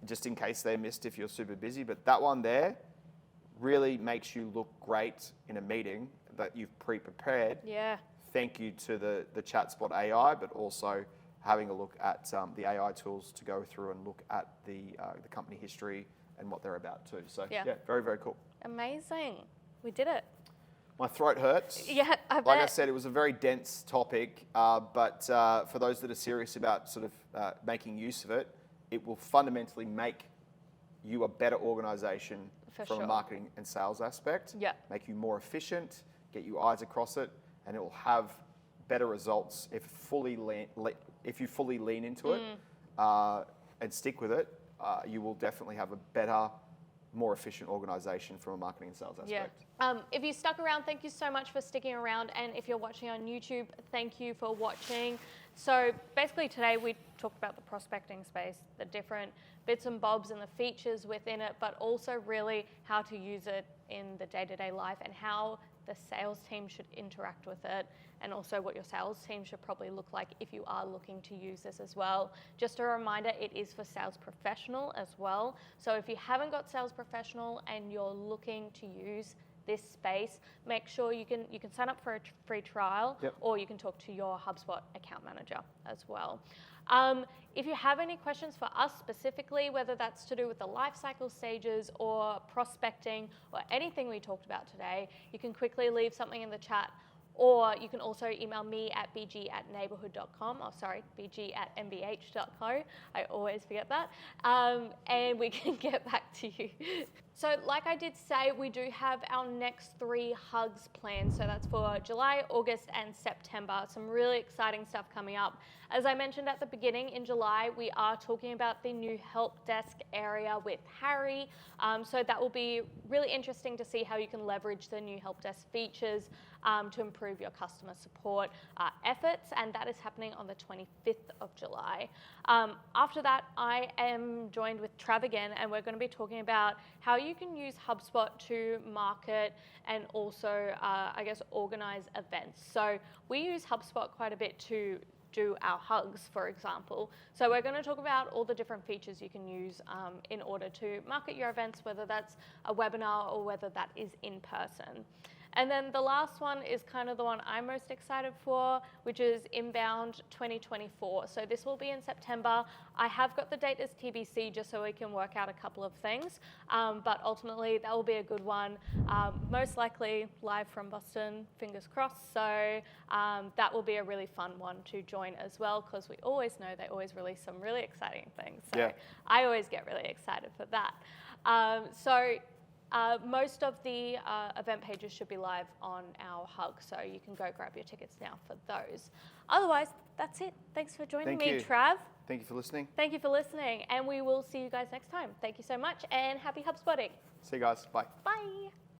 just in case they're missed if you're super busy. But that one there really makes you look great in a meeting that you've pre-prepared. Yeah. Thank you to the ChatSpot AI, but also having a look at the AI tools to go through and look at the company history and what they're about too. So yeah, very, very cool. Amazing. We did it. My throat hurts. Yeah, I bet. Like I said, it was a very dense topic, but for those that are serious about sort of making use of it, it will fundamentally make you a better organization from a marketing and sales aspect. Yeah. Make you more efficient, get you eyes across it, and it will have better results if you fully lean into it and stick with it. You will definitely have a better, more efficient organization from a marketing and sales aspect. Yeah. If you stuck around, thank you so much for sticking around. And if you're watching on YouTube, thank you for watching. So basically today we talked about the prospecting space, the different bits and bobs and the features within it, but also really how to use it in the day-to-day life and how the sales team should interact with it, and also what your sales team should probably look like if you are looking to use this as well. Just a reminder, it is for sales professional as well. So if you haven't got sales professional and you're looking to use this space, make sure you can sign up for a free trial, or you can talk to your HubSpot account manager as well. If you have any questions for us specifically, whether that's to do with the lifecycle stages or prospecting or anything we talked about today, you can quickly leave something in the chat, or you can also email me at bg@neighborhood.com, bg@mbh.co. I always forget that. And we can get back to you. So like I did say, we do have our next 3 hugs planned. So that's for July, August, and September. Some really exciting stuff coming up. As I mentioned at the beginning, in July, we are talking about the new help desk area with Harry. So that will be really interesting to see how you can leverage the new help desk features to improve your customer support efforts, and that is happening on the 25th of July. After that, I am joined with Trav again, and we're going to be talking about how you can use HubSpot to market and also, I guess, organize events. So we use HubSpot quite a bit to do our hugs, for example. So we're going to talk about all the different features you can use in order to market your events, whether that's a webinar or whether that is in person. And then the last one is kind of the one I'm most excited for, which is Inbound 2024. So this will be in September. I have got the date as TBC just so we can work out a couple of things. But ultimately, that will be a good one. Most likely live from Boston, fingers crossed. So that will be a really fun one to join as well, because we always know they always release some really exciting things. So yeah. I always get really excited for that. Most of the event pages should be live on our Hug, so you can go grab your tickets now for those. Otherwise, that's it. Thanks for joining me, Trav. Thank you for listening. Thank you for listening, and we will see you guys next time. Thank you so much, and happy HubSpotting. See you guys. Bye. Bye.